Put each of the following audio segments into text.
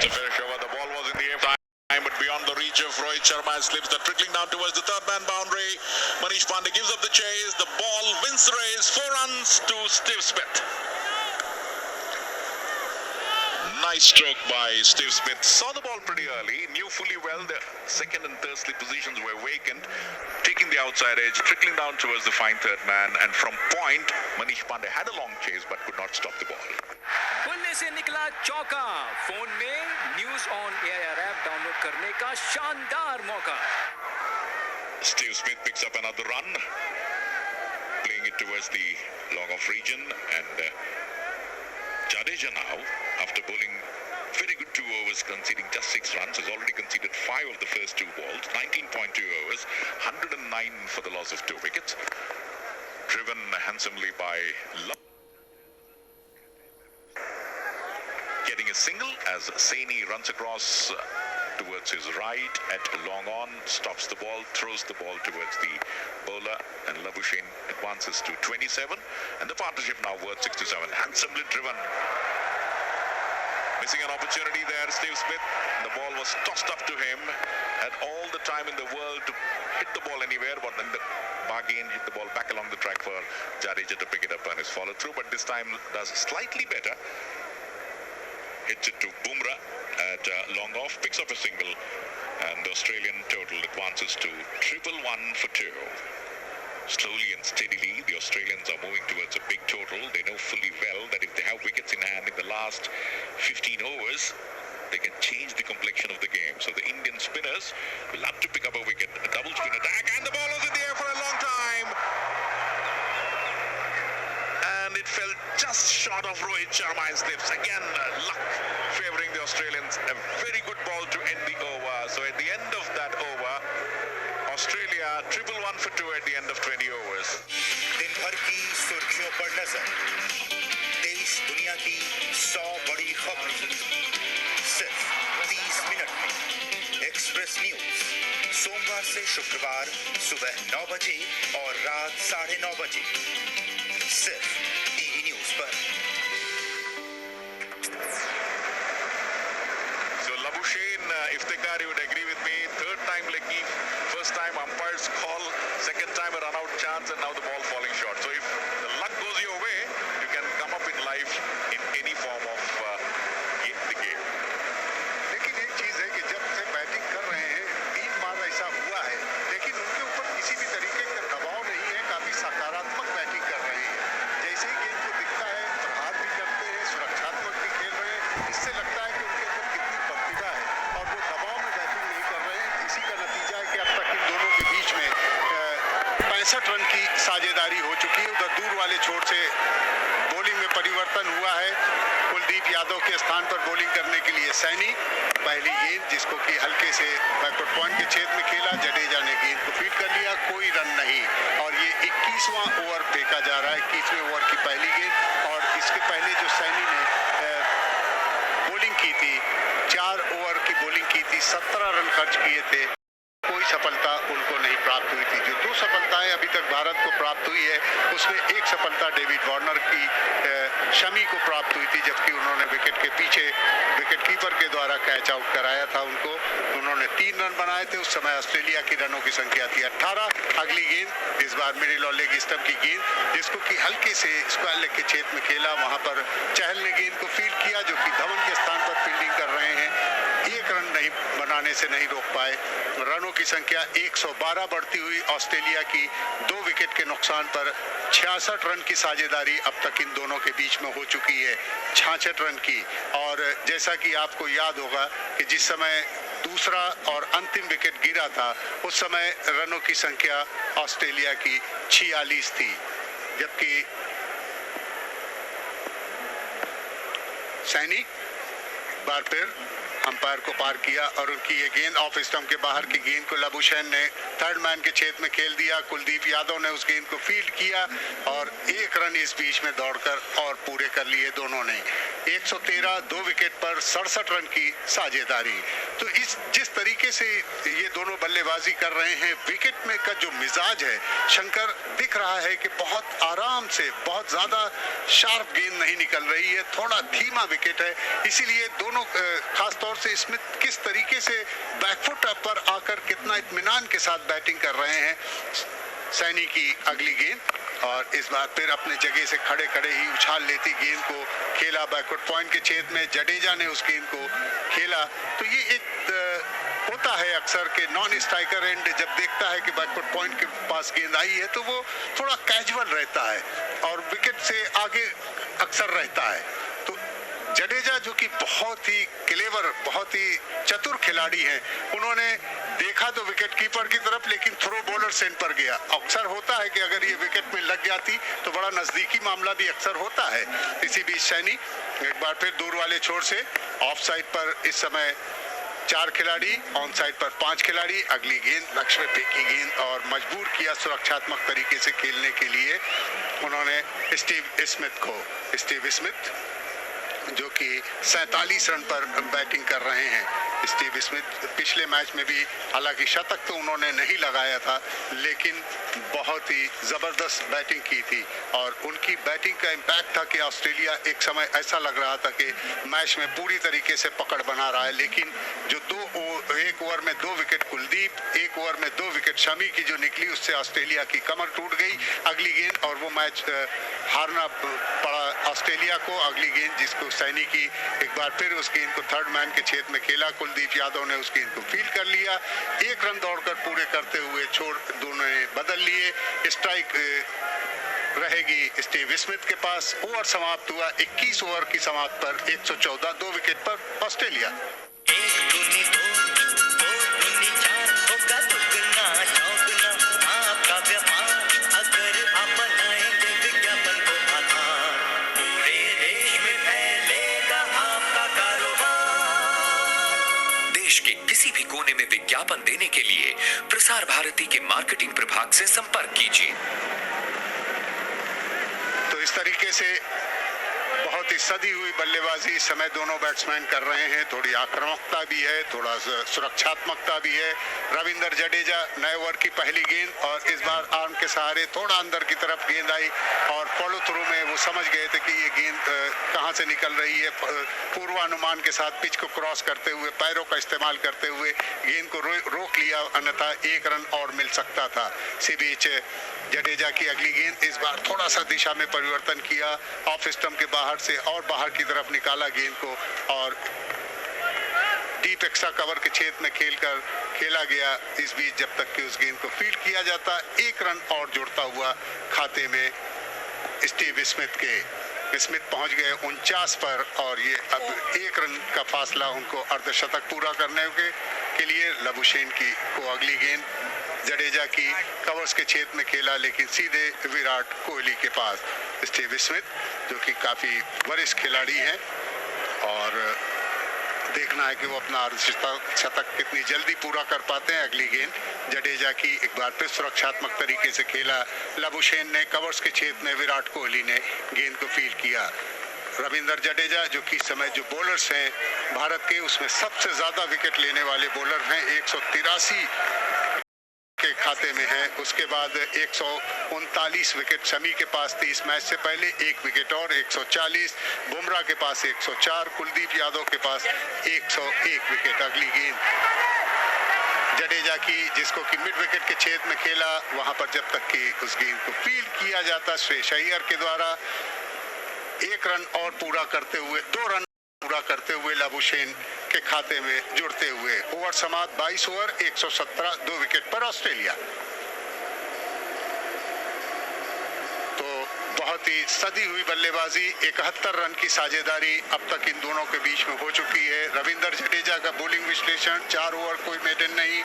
to finish over. The ball was in the air time, but beyond the reach of Rohit Sharma, slips the trickling down towards the third man boundary. Manish Pandey gives up the chase. The ball wins the race. 4 runs to Steve Smith. Nice stroke by Steve Smith. Saw the ball pretty early. Knew fully well the second and third slip positions were vacant. Taking the outside edge, trickling down towards the fine third man, and from point, Manish Pandey had a long chase but could not stop the ball. पुल्ले से निकला चौका. Phone में news on AIR app download करने का शानदार मौका. Steve Smith picks up another run, playing it towards the long off region, and Jadeja now, after bowling very good 2 overs, conceding just 6 runs, has already conceded 5 of the first 2 balls, 19.2 overs, 109 for the loss of 2 wickets. Driven handsomely by Love. Getting a single as Saini runs across towards his right at long on, stops the ball, throws the ball towards the bowler, and Labuschagne advances to 27, and the partnership now worth 67. Handsomely driven. Missing an opportunity there, Steve Smith. The ball was tossed up to him. Had all the time in the world to hit the ball anywhere, but then the bargain hit the ball back along the track for Jadeja to pick it up and his follow through, but this time does slightly better. Hits it to Bumrah at long off, picks up a single, and the Australian total advances to 111 for 2. Slowly and steadily, the Australians are moving towards a big total. They know fully well that if they have wickets in hand in the last 15 overs, they can change the complexion of the game. So the Indian spinners will have to pick up a wicket. A double spin attack, and the ball was in the air for a long time. And it fell just short of Rohit Sharma's lips. Again, luck favoring the Australians. A very good ball to end the over. So at the end of that over, Australia 111 for 2 at the end of 20 overs. दिन भर की सुर्खियों पर नजर, देश दुनिया की 100 बड़ी खबरें सिर्फ 30 मिनट में। एक्सप्रेस न्यूज सोमवार से शुक्रवार सुबह 9 बजे और रात 9:30 बजे सिर्फ टीवी न्यूज पर। So Labuschagne, Examghar, you would agree with me. Third time leggy, first time umpire's call, second time a run-out chance, and now the ball falling short. So if the luck goes your way, you can come up in life in any form of the game. लेकिन एक चीज है कि जब से batting कर रहे हैं 3 बार ऐसा हुआ है, लेकिन उनके ऊपर किसी भी तरीके का दबाव नहीं है. काफी सकारात्मक बैटिंग कर रहे हैं. जैसे ही गेंद को दिखता है, प्रहार भी करते हैं, सुरक्षात्मक भी खेल रहे हैं. इससे लगता है कि उनके अंदर कितनी प्रतिभा है और वो दबाव में बैटिंग नहीं कर रहे हैं. इसी का नतीजा है कि अब तक इन दोनों के बीच में 65 रन की साझेदारी हो चुकी है. उधर दूर वाले छोर से बॉलिंग में परिवर्तन हुआ है. कुलदीप यादव के स्थान पर बॉलिंग करने के लिए सैनी. पहली गेंद जिसको कि हल्के से बैकवर्ड पॉइंट के छेद में खेला, जडेजा ने गेंद को फीड कर लिया, कोई रन नहीं. और ये 21वां ओवर फेंका जा रहा है. 21वें ओवर की पहली गेंद, और इसके पहले जो सैनी ने बॉलिंग की थी, 4 ओवर की बॉलिंग की थी, 17 रन खर्च किए थे, कोई सफलता उनको नहीं प्राप्त हुई थी. जो 2 सफलताएं अभी तक भारत को प्राप्त हुई है, उसमें एक सफलता डेविड वार्नर की शमी को प्राप्त हुई थी, जबकि उन्होंने विकेट के पीछे विकेट कीपर के द्वारा कैच आउट कराया था उनको. उन्होंने 3 रन बनाए थे. उस समय ऑस्ट्रेलिया की रनों की संख्या थी 18. अगली गेंद इस बार मिडिल और लेग स्टंप की गेंद, जिसको कि हल्के से स्क्वायर लेग के छेद में खेला. वहां पर चहल ने गेंद को फील्ड किया, जो कि धवन के स्थान पर फील्डिंग कर रहे हैं. 1 रन नहीं बनाने से नहीं रोक पाए. रनों की संख्या 112 बढ़ती हुई ऑस्ट्रेलिया की 2 विकेट के नुकसान पर 66 रन की साझेदारी अब तक इन दोनों के बीच में हो चुकी है, 66 रन की. और जैसा कि आपको याद होगा कि जिस समय दूसरा और अंतिम विकेट गिरा था, उस समय रनों की संख्या ऑस्ट्रेलिया की 46 थी, जबकि सैनी बार फिर अंपायर को पार किया और उनकी ये गेंद ऑफ स्टंप के बाहर की गेंद को लबुशेन ने थर्ड मैन के छेद में खेल दिया। कुलदीप यादव ने उस गेंद को फील्ड किया और 1 रन इस बीच में दौड़कर और पूरे कर लिए दोनों ने। 113 2 विकेट पर 67 रन की साझेदारी। तो जिस तरीके से ये दोनों बल्लेबाजी कर रहे हैं, विकेट में का जो मिजाज है शंकर, दिख रहा है कि बहुत आराम से, बहुत ज्यादा शार्प गेंद नहीं निकल रही है, थोड़ा धीमा विकेट है। इसीलिए दोनों खासतौर से स्मिथ किस तरीके से बैकफुट पर आकर कितना इत्मीनान के साथ बैटिंग कर रहे हैं। सैनी की अगली गेंद और इस बार फिर अपने जगह से खड़े खड़े ही उछाल लेती गेंद को खेला बैकवर्ड पॉइंट के छेद में। जडेजा ने उस गेंद को खेला। तो ये एक होता है अक्सर के नॉन स्ट्राइकर एंड जब देखता है कि बैकवर्ड पॉइंट के पास गेंद आई है तो वो थोड़ा कैजुअल रहता है और विकेट से आगे अक्सर रहता है। तो जडेजा जो कि बहुत ही क्लेवर, बहुत ही चतुर खिलाड़ी हैं, उन्होंने देखा तो विकेट कीपर की तरफ, लेकिन थ्रो बॉलर सेंड पर गया। अक्सर होता है कि अगर ये विकेट में लग जाती तो बड़ा नजदीकी मामला भी अक्सर होता है। इसी बीच सैनी एक बार फिर दूर वाले छोर से ऑफ साइड पर इस समय 4 खिलाड़ी, ऑन साइड पर 5 खिलाड़ी। अगली गेंद लक्ष्य में फेंकी गेंद और मजबूर किया सुरक्षात्मक तरीके से खेलने के लिए उन्होंने स्टीव स्मिथ जो कि 47 रन पर बैटिंग कर रहे हैं। स्टीव स्मिथ पिछले मैच में भी हालांकि शतक तो उन्होंने नहीं लगाया था, लेकिन बहुत ही जबरदस्त बैटिंग की थी और उनकी बैटिंग का इम्पैक्ट था कि ऑस्ट्रेलिया एक समय ऐसा लग रहा था कि मैच में पूरी तरीके से पकड़ बना रहा है। लेकिन जो 1 ओवर में 2 विकेट कुलदीप, 1 ओवर में 2 विकेट शमी की जो निकली, उससे ऑस्ट्रेलिया की कमर टूट गई। अगली गेंद और वो मैच हारना पड़ा ऑस्ट्रेलिया को। अगली गेंद जिसको सैनी की एक बार फिर उस गेंद को थर्ड मैन के छेद में खेला। कुलदीप यादव ने उस गेंद को फील्ड कर लिया। 1 रन दौड़कर पूरे करते हुए छोड़ दोनों ने बदल लिए। स्ट्राइक रहेगी स्टीव स्मिथ के पास। ओवर समाप्त हुआ 21 ओवर की समाप्त पर 114 2 विकेट पर ऑस्ट्रेलिया। के किसी भी कोने में विज्ञापन देने के लिए प्रसार भारती के मार्केटिंग प्रभाग से संपर्क कीजिए। तो इस तरीके से बहुत ही सदी हुई बल्लेबाजी इस समय दोनों बैट्समैन कर रहे हैं। थोड़ी आक्रामकता भी है, थोड़ा सुरक्षात्मकता भी है। रविंद्र जडेजा नए ओवर की पहली गेंद और इस बार आर्म के सहारे थोड़ा अंदर की तरफ गेंद आई और फॉलो थ्रू में वो समझ गए थे कि ये गेंद कहां से निकल रही है। पूर्वानुमान के साथ पिच को क्रॉस करते हुए, पैरों का इस्तेमाल करते हुए गेंद को रोक लिया, अन्यथा 1 रन और मिल सकता था। इसी बीच जडेजा की अगली गेंद इस बार थोड़ा सा दिशा में परिवर्तन किया, ऑफ स्टंप के बाहर से और बाहर की तरफ निकाला गेंद को और डीप एक्स्ट्रा कवर के छेद में खेला गया। इस बीच जब तक कि उस गेंद को फील्ड किया जाता, 1 रन और जुड़ता हुआ खाते में स्टीव स्मिथ पहुंच गए 49 पर और ये अब 1 रन का फासला उनको अर्धशतक पूरा करने के लिए। लबुशेन को अगली गेंद जडेजा की कवर्स के छेद में खेला, लेकिन सीधे विराट कोहली के पास। स्टीव स्मिथ जो कि काफी वरिष्ठ खिलाड़ी हैं और देखना है कि वो अपना अर्धशतक कितनी जल्दी पूरा कर पाते हैं। अगली गेंद जडेजा की एक बार फिर सुरक्षात्मक तरीके से खेला। लबुशेन ने कवर्स के छेद में, विराट कोहली ने गेंद को फील्ड किया। रविंद्र जडेजा जो कि इस समय जो बॉलर्स हैं भारत के, उसमें सबसे ज्यादा विकेट लेने वाले बॉलर हैं, 183 के खाते में है। उसके बाद 139 विकेट शमी के पास थी इस मैच से पहले, 1 विकेट और 140। बुमराह के पास 104, कुलदीप यादव के पास 101 विकेट। अगली गेंद जडेजा की जिसको कि मिड विकेट के छेद में खेला, वहां पर जब तक कि उस गेंद को फील्ड किया जाता श्रेयस अय्यर के द्वारा, 1 रन और पूरा करते हुए 2 रन पूरा करते हुए लबुशेन के खाते में जुड़ते हुए। ओवर समाप्त 22 ओवर 117 2 विकेट पर ऑस्ट्रेलिया। तो बहुत ही सदी हुई बल्लेबाजी, 71 रन की साझेदारी अब तक इन दोनों के बीच में हो चुकी है। रविंद्र जडेजा का बॉलिंग विश्लेषण, 4 ओवर कोई मेडन नहीं,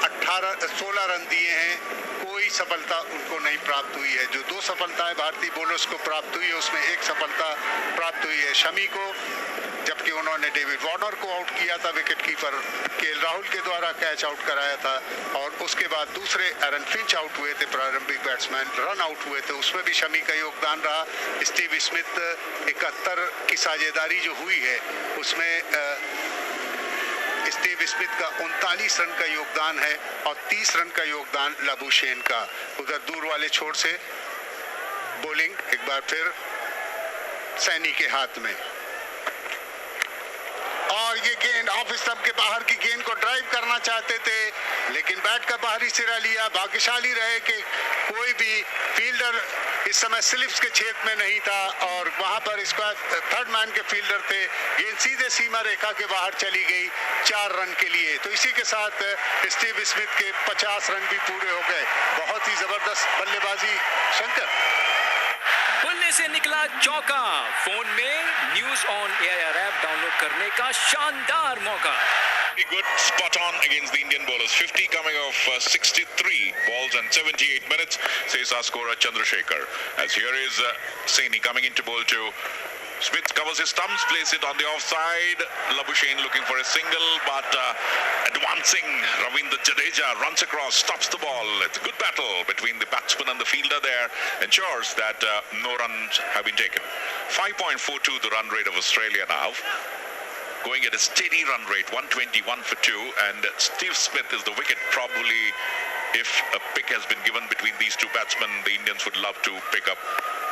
16 रन दिए हैं, कोई सफलता उनको नहीं प्राप्त हुई है। जो 2 सफलताएं भारतीय बॉलर्स को प्राप्त हुई है उसमें 1 सफलता प्राप्त हुई है शमी को। जबकि उन्होंने डेविड वार्नर को आउट किया था, विकेट कीपर केएल राहुल के द्वारा कैच आउट कराया था। और उसके बाद दूसरे एरन फिंच आउट हुए थे, प्रारंभिक बैट्समैन रन आउट हुए थे, उसमें भी शमी का योगदान रहा। स्टीव स्मिथ 71 की साझेदारी जो हुई है उसमें स्टीव स्मिथ का 39 रन का योगदान है और 30 रन का योगदान लबुशेन का। उधर दूर वाले छोर से बॉलिंग एक बार फिर सैनी के हाथ में, और ये गेंद ऑफ स्टंप के बाहर की गेंद को ड्राइव करना चाहते थे, लेकिन बैट का बाहरी सिरा लिया। भाग्यशाली रहे कि कोई भी फील्डर इस समय स्लिप्स के छेद में नहीं था और वहां पर इसका थर्ड मैन के फील्डर थे। गेंद सीधे सीमा रेखा के बाहर चली गई 4 रन के लिए। तो इसी के साथ स्टीव स्मिथ के 50 रन भी पूरे हो गए। बहुत ही जबरदस्त बल्लेबाजी शंकर। बल्ले से निकला चौका, फोन में news on AIR app download करने का शानदार मौका। A good spot on against the Indian bowlers. 50 coming off 63 balls and 78 minutes, says our scorer Chandrasekhar. As here is Saini coming into bowl to Smith, covers his stumps, plays it on the offside. Labuschagne looking for a single, but advancing. Ravindra Jadeja runs across, stops the ball. It's a good battle between the batsman and the fielder there. Ensures that no runs have been taken. 5.42 the run rate of Australia now. Going at a steady run rate, 121 for 2, and Steve Smith is the wicket. Probably, if a pick has been given between these two batsmen, the Indians would love to pick up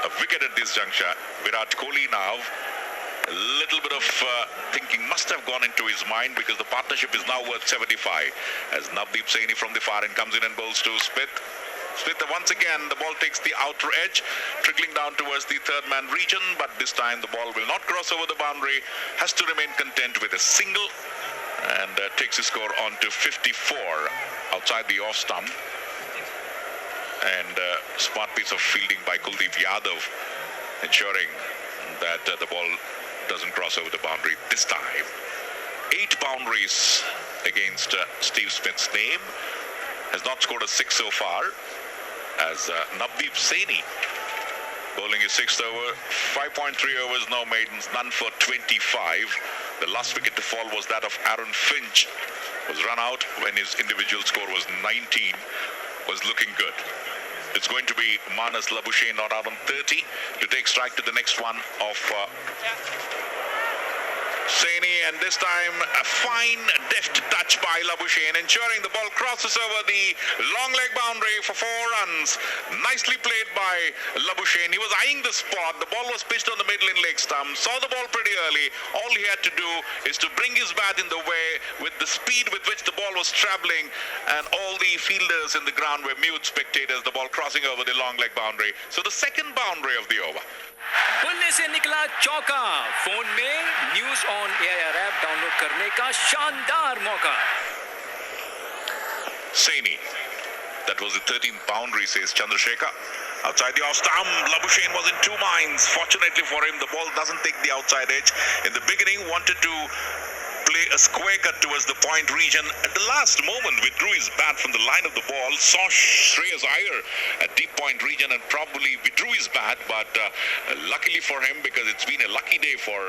a wicket at this juncture. Virat Kohli now, a little bit of thinking must have gone into his mind, because the partnership is now worth 75. As Navdeep Saini from the far end comes in and bowls to Smith. Smith once again, the ball takes the outer edge, trickling down towards the third man region, but this time the ball will not cross over the boundary, has to remain content with a single, and takes his score on to 54 outside the off stump. And smart piece of fielding by Kuldeep Yadav, ensuring that the ball doesn't cross over the boundary this time. 8 boundaries against Steve Smith's name. Has not scored a 6 so far, as Navdeep Saini bowling his 6th over. 5.3 overs now made, none for 25. The last wicket to fall was that of Aaron Finch, was run out when his individual score was 19, was looking good. It's going to be Manas Labuschagne not out on 30 to take strike to the next one of Saini, and this time a fine deft touch by Labuschagne, ensuring the ball crosses over the long leg boundary for 4 runs. Nicely played by Labuschagne. He was eyeing the spot. The ball was pitched on the middle in leg stump. Saw the ball pretty early. All he had to do is to bring his bat in the way with the speed with which the ball was traveling, and all the fielders in the ground were mute spectators. The ball crossing over the long leg boundary. So the second boundary of the over. बल्ले से निकला चौका, phone में news on AIR app download करने का शानदार मौका। Saini, that was the 13th boundary, says Chandrasekhar. Outside the off stump, Labuschagne was in 2 minds. Fortunately for him, the ball doesn't take the outside edge. In the beginning, wanted to play a square cut towards the point region. At the last moment, withdrew his bat from the line of the ball, saw Shreyas Iyer at deep point region and probably withdrew his bat. But luckily for him, because it's been a lucky day for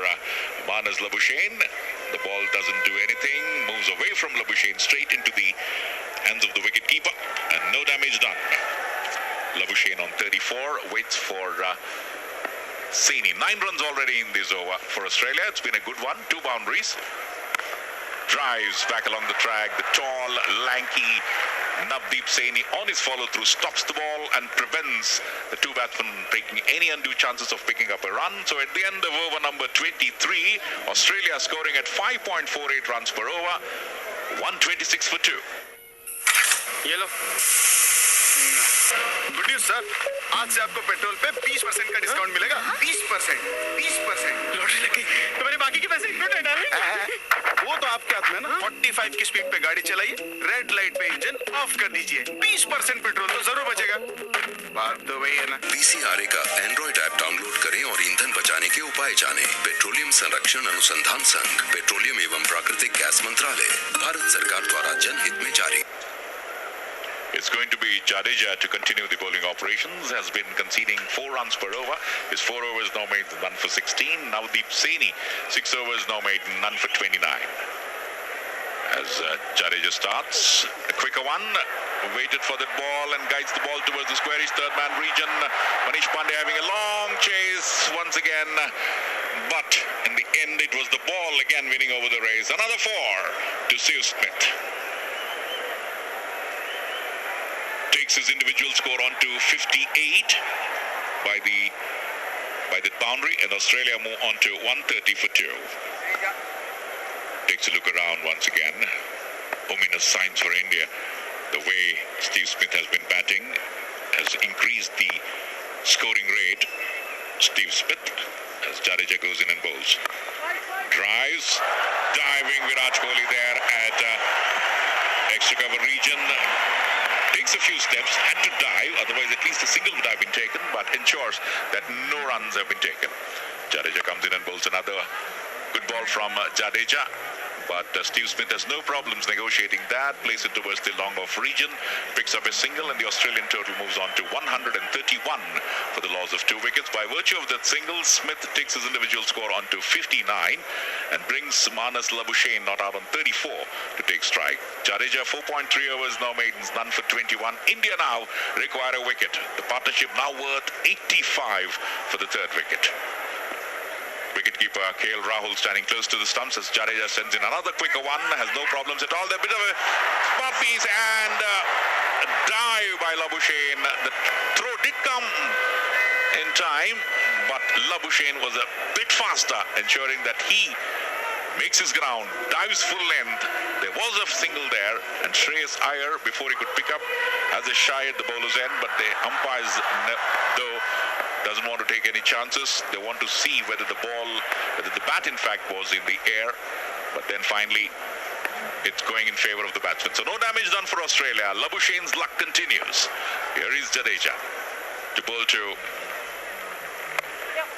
Manas Labuschagne, the ball doesn't do anything, moves away from Labuschagne straight into the hands of the wicketkeeper, and no damage done. Labuschagne on 34, waits for Saini. 9 runs already in this over for Australia. It's been a good one, 2 boundaries. Drives back along the track, the tall, lanky Navdeep Saini on his follow-through stops the ball and prevents the 2 batsmen taking any undue chances of picking up a run. So at the end of over number 23, Australia scoring at 5.48 runs per over, 126 for 2. ये लो good news sir, आज से आपको petrol पे 20% का discount मिलेगा। 20% lottery लग गई। तुम्हारे बाकी के पैसे इंक्लूड है डार्लिंग। वो तो आपके हाथ में ना। 45 की स्पीड पे गाड़ी चलाइए, रेड लाइट पे इंजन ऑफ कर दीजिए, 20% पेट्रोल तो जरूर बचेगा। बात तो वही है ना। पीसीआरए का एंड्रॉइड ऐप डाउनलोड करें और ईंधन बचाने के उपाय जानें। पेट्रोलियम संरक्षण अनुसंधान संघ, पेट्रोलियम एवं प्राकृतिक गैस मंत्रालय, भारत सरकार द्वारा जनहित में जारी। It's going to be Jadeja to continue the bowling operations. Has been conceding 4 runs per over. His 4 overs now made none for 16. Navdeep Saini, 6 overs now made none for 29. As Jadeja starts, a quicker one. Waited for that ball and guides the ball towards the squarish third man region. Manish Pandey having a long chase once again. But in the end, it was the ball again winning over the race. Another 4 to Steve Smith. Takes his individual score on to 58 by the boundary, and Australia move on to 130 for 2. Takes a look around once again. Ominous signs for India. The way Steve Smith has been batting has increased the scoring rate. Steve Smith, as Jadeja goes in and bowls. Drives, diving Virat Kohli there at extra cover region. Takes a few steps, had to dive, otherwise at least a single would have been taken, but ensures that no runs have been taken. Jadeja comes in and bowls another good ball from Jadeja. But Steve Smith has no problems negotiating that, plays it towards the long off region, picks up a single, and the Australian total moves on to 131 for the loss of 2 wickets. By virtue of that single, Smith takes his individual score on to 59 and brings Manas Labuschagne not out on 34 to take strike. Jadeja 4.3 overs now made none for 21. India now require a wicket. The partnership now worth 85 for the 3rd wicket. Wicketkeeper KL Rahul standing close to the stumps as Jadeja sends in another quicker one. Has no problems at all. They're a bit of a spot piece and a dive by Labuschagne. The throw did come in time, but Labuschagne was a bit faster, ensuring that he makes his ground, dives full length. There was a single there, and Shreyas Iyer, before he could pick up, has a shy at the bowler's end, but the umpires, though, doesn't want to take any chances. They want to see whether the bat in fact was in the air, but then finally it's going in favor of the batsman. So no damage done for Australia. Labuschagne's luck continues. Here is Jadeja to bowl to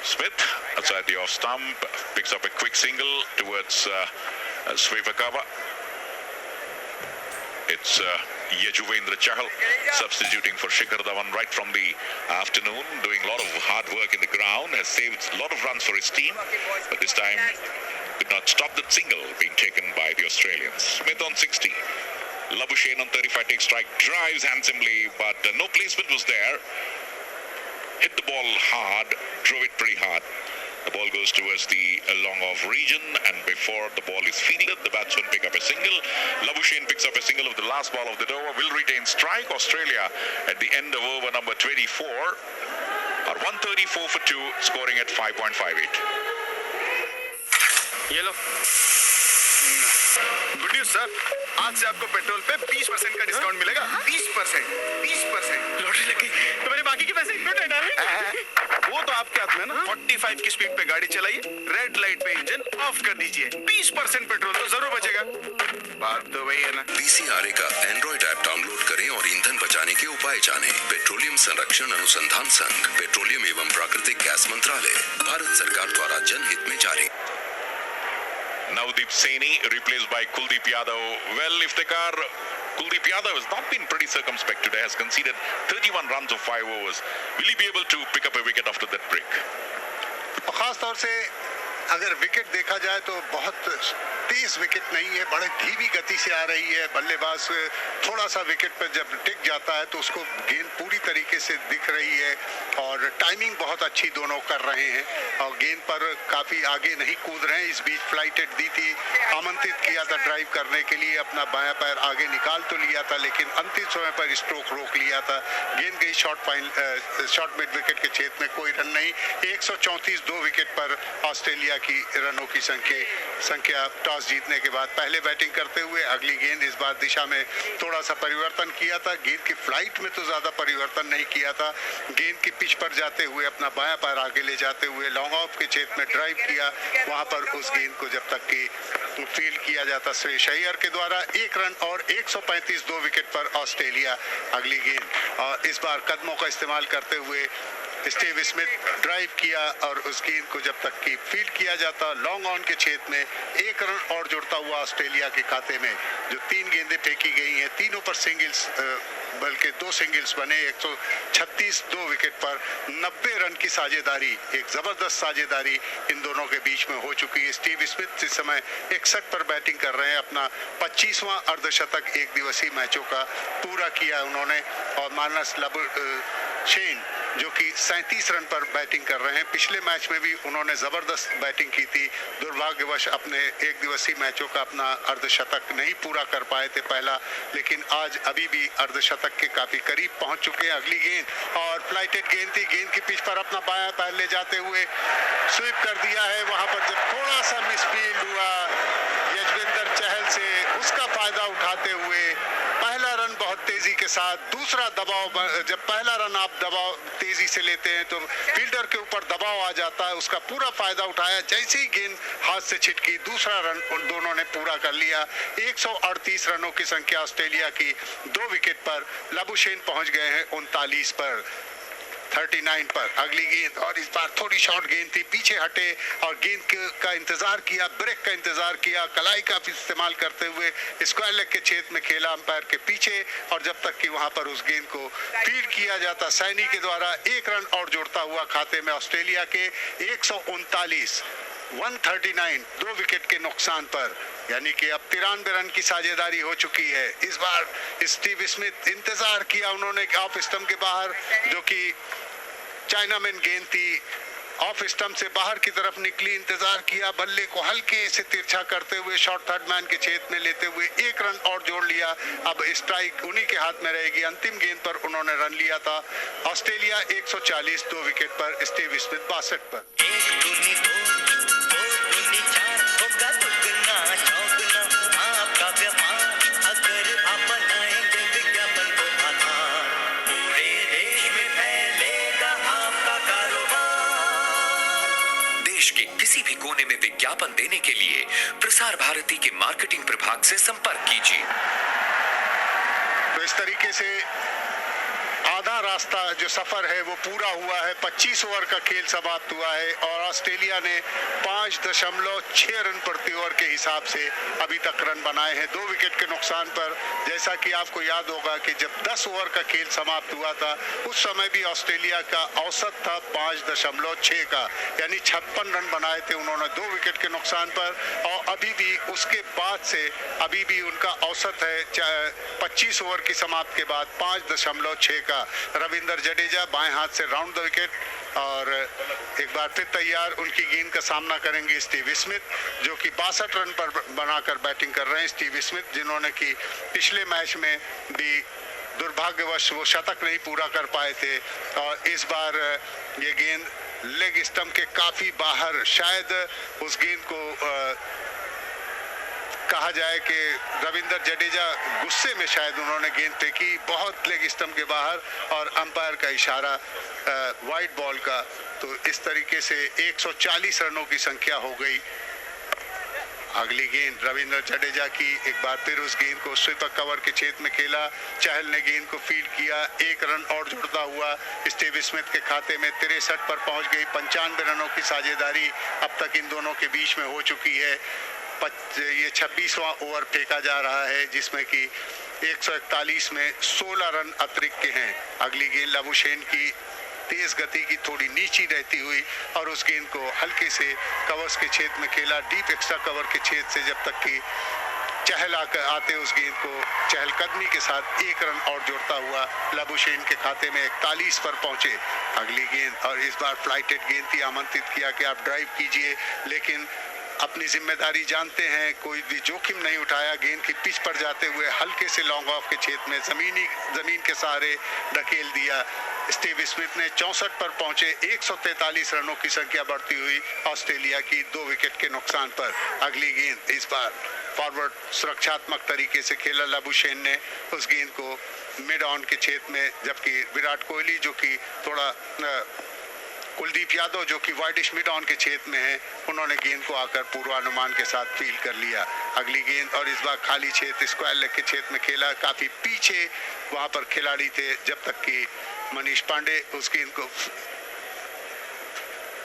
Smith outside the off stump, picks up a quick single towards sweeper cover. It's Yajuvendra Chahal substituting for Shikhar Dhawan right from the afternoon, doing a lot of hard work in the ground, has saved a lot of runs for his team, but this time could not stop that single being taken by the Australians. Smith on 60. Labuschagne on 35 takes strike, drives handsomely, but no placement was there. Hit the ball hard, drove it pretty hard. The ball goes towards the long off region, and before the ball is fielded, the batsman pick up a single. Labuschagne picks up a single of the last ball of the over, will retain strike. Australia at the end of over number 24 are 134 for 2, scoring at 5.58. ये लो good news sir, आज से आपको petrol पे 20% का discount मिलेगा। 20%। Lottery लग गई तो मेरे बाकी के पैसे लौटा डाले। वो तो आपके हाथ में ना। 45 की स्पीड पे गाड़ी चलाइए, रेड लाइट पे इंजन ऑफ कर दीजिए, 20% पेट्रोल तो जरूर बचेगा। बात तो वही है ना। पीसीआरए का एंड्रॉइड ऐप डाउनलोड करें और ईंधन बचाने के उपाय जानें। पेट्रोलियम संरक्षण अनुसंधान संघ, पेट्रोलियम एवं प्राकृतिक गैस मंत्रालय, भारत सरकार द्वारा जनहित में जारी। Navdeep Saini replaced by Kuldeep Yadav. Well, Iftikhar, Kuldeep Yadav has not been pretty circumspect today, has conceded 31 runs of 5 overs. Will he be able to pick up a wicket after that break? खास तौर से अगर wicket देखा जाए तो बहुत तेज wicket नहीं है, बड़े धीमी गति से आ रही है। बल्लेबाज थोड़ा सा विकेट पर जब टिक जाता है तो उसको गेंद पूरी तरीके से दिख रही है और टाइमिंग बहुत अच्छी दोनों कर रहे हैं और गेंद पर काफी आगे नहीं कूद रहे हैं। इस बीच फ्लाइटेड दी थी, आमंत्रित किया था ड्राइव करने के लिए, अपना बायां पैर आगे निकाल तो लिया था, लेकिन अंतिम समय पर स्ट्रोक रोक लिया था। गेंद गई शॉर्ट मिड विकेट के क्षेत्र में, कोई रन नहीं। 134 2 विकेट पर ऑस्ट्रेलिया की रनों की संख्या टॉस जीतने के बाद पहले बैटिंग करते हुए अगली गेंद इस बार दिशा में थोड़ा सा परिवर्तन किया था। गेंद की फ्लाइट में तो ज्यादा परिवर्तन नहीं किया था। गेंद की पिच पर जाते हुए अपना बायां पैर आगे ले जाते हुए लॉन्ग ऑफ के क्षेत्र में ड्राइव किया। वहां पर उस गेंद को जब तक कि फील्ड किया जाता श्रेयस अय्यर के द्वारा 1 रन और 135 2 विकेट पर ऑस्ट्रेलिया अगली गेंद और इस बार कदमों का इस्तेमाल करते हुए स्टीव स्मिथ ड्राइव किया और उस गेंद को जब तक कि फील्ड किया जाता लॉन्ग ऑन के क्षेत्र में 1 रन और जुड़ता हुआ ऑस्ट्रेलिया के खाते में। जो 3 गेंदें फेंकी गई हैं तीनों पर सिंगल्स, बल्कि 2 सिंगल्स बने। 136 2 विकेट पर 90 रन की साझेदारी, एक जबरदस्त साझेदारी इन दोनों के बीच में हो चुकी है। स्टीव स्मिथ इस समय 61 पर बैटिंग कर रहे हैं, अपना 25वां अर्धशतक एक दिवसीय मैचों का पूरा किया उन्होंने। और मानस शेन जो कि 37 रन पर बैटिंग कर रहे हैं, पिछले मैच में भी उन्होंने जबरदस्त बैटिंग की थी। दुर्भाग्यवश अपने एक दिवसीय मैचों का अपना अर्धशतक नहीं पूरा कर पाए थे पहला, लेकिन आज अभी भी अर्धशतक के काफी करीब पहुंच चुके हैं। अगली गेंद और फ्लाइटेड गेंद थी, गेंद की पिच पर अपना बायां पैर ले जाते हुए स्वीप कर दिया है। वहां पर जब थोड़ा सा मिसफील्ड हुआ यजवेंद्र चहल से, उसका फायदा उठाते हुए पहला रन बहुत तेजी के साथ, दूसरा दबाव, जब पहला रन आप दबाव तेजी से लेते हैं तो फील्डर के ऊपर दबाव आ जाता है, उसका पूरा फायदा उठाया। जैसे ही गेंद हाथ से छिटकी दूसरा रन उन दोनों ने पूरा कर लिया। 138 रनों की संख्या ऑस्ट्रेलिया की 2 विकेट पर। लबुशेन पहुंच गए हैं 39 पर, 39 पर। अगली गेंद और इस बार थोड़ी शॉर्ट गेंद थी, पीछे हटे और गेंद का इंतजार किया, ब्रेक का इंतजार किया, कलाई का इस्तेमाल करते हुए स्क्वायर लेग के क्षेत्र में खेला अंपायर के पीछे। और जब तक कि वहां पर उस गेंद को फील्ड किया जाता सैनी के द्वारा 1 रन और जोड़ता हुआ खाते में ऑस्ट्रेलिया के 139 139 2 विकेट के नुकसान पर, यानी कि अब 93 रन की साझेदारी हो चुकी है। इस बार स्टीव स्मिथ इंतजार किया उन्होंने ऑफ स्टंप के बाहर, जो कि चाइनामैन गेंद थी, ऑफ स्टंप से बाहर की तरफ निकली, इंतजार किया, बल्ले को हल्के से तिरछा करते हुए शॉर्ट थर्ड मैन के क्षेत्र में लेते हुए 1 रन और जोड़ लिया। अब स्ट्राइक उन्हीं के हाथ में रहेगी। अंतिम गेंद पर उन्होंने रन लिया था। ऑस्ट्रेलिया 140 2 विकेट पर, स्टीव स्मिथ 62 पर। देश के किसी भी कोने में विज्ञापन देने के लिए प्रसार भारती के मार्केटिंग प्रभाग से संपर्क कीजिए। तो इस तरीके से आधा रास्ता जो सफर है वो पूरा हुआ है। 25 ओवर का खेल समाप्त हुआ है और ऑस्ट्रेलिया ने 5.6 रन प्रति ओवर के हिसाब से अभी तक रन बनाए हैं 2 विकेट के नुकसान पर। जैसा कि आपको याद होगा कि जब 10 ओवर का खेल समाप्त हुआ था उस समय भी ऑस्ट्रेलिया का औसत था 5.6 का, यानी 56 रन बनाए थे उन्होंने 2 विकेट के नुकसान पर। और अभी भी उसके बाद से अभी भी उनका औसत है 25 ओवर की समाप्त के बाद 5.6 का। रविंद्र जडेजा बाएं हाथ से राउंड द विकेट और एक बार फिर तैयार, उनकी गेंद का सामना करेंगे स्टीव स्मिथ, जो कि 62 रन पर बनाकर बैटिंग कर रहे हैं। स्टीव स्मिथ जिन्होंने कि पिछले मैच में भी दुर्भाग्यवश वो शतक नहीं पूरा कर पाए थे और इस बार ये गेंद लेग स्टंप के काफी बाहर, शायद उस गेंद को कहा जाए कि रविंद्र जडेजा गुस्से में शायद उन्होंने गेंद फेंकी बहुत लेग स्टंप के बाहर और अंपायर का इशारा वाइड बॉल का। तो इस तरीके से 140 रनों की संख्या हो गई। अगली गेंद रविंद्र जडेजा की, एक बार फिर उस गेंद को स्वीपर कवर के क्षेत्र में खेला, चहल ने गेंद को फील्ड किया, 1 रन और जुड़ता हुआ स्टीव स्मिथ के खाते में 63 पर पहुंच गई। 95 रनों की साझेदारी अब तक इन दोनों के बीच में हो चुकी है। ये 26वां ओवर फेंका जा रहा है जिसमें कि 141 में 16 रन अतिरिक्त के हैं। अगली गेंद लबुशेन की तेज गति की थोड़ी नीची रहती हुई और उस गेंद को हल्के से कवर्स के क्षेत्र में खेला, डीप एक्स्ट्रा कवर के क्षेत्र से, जब तक कि चहल आकर आते उस गेंद को चहलकदमी के साथ 1 रन और जोड़ता हुआ लबुशेन के खाते में 41 पर पहुंचे। अगली गेंद और इस बार फ्लाइटेड गेंद थी, आमंत्रित किया कि आप ड्राइव कीजिए, लेकिन अपनी जिम्मेदारी जानते हैं, कोई भी जोखिम नहीं उठाया। गेंद की पिच पर जाते हुए हल्के से लॉन्ग ऑफ के क्षेत्र में जमीन के सहारे धकेल दिया। स्टीव स्मिथ ने 64 पर पहुंचे, 143 रनों की संख्या बढ़ती हुई ऑस्ट्रेलिया की 2 विकेट के नुकसान पर। अगली गेंद इस बार फॉरवर्ड सुरक्षात्मक तरीके से खेला लबुशेन ने उस गेंद को मिड ऑन के क्षेत्र में, जबकि विराट कोहली जो कि थोड़ा कुलदीप यादव जो कि वाइडिश मिड ऑन के क्षेत्र में है, उन्होंने गेंद को आकर पूर्वानुमान के साथ फील्ड कर लिया। अगली गेंद और इस बार खाली क्षेत्र स्क्वायर लेग के क्षेत्र में खेला, काफी पीछे वहां पर खिलाड़ी थे, जब तक कि मनीष पांडे उस गेंद को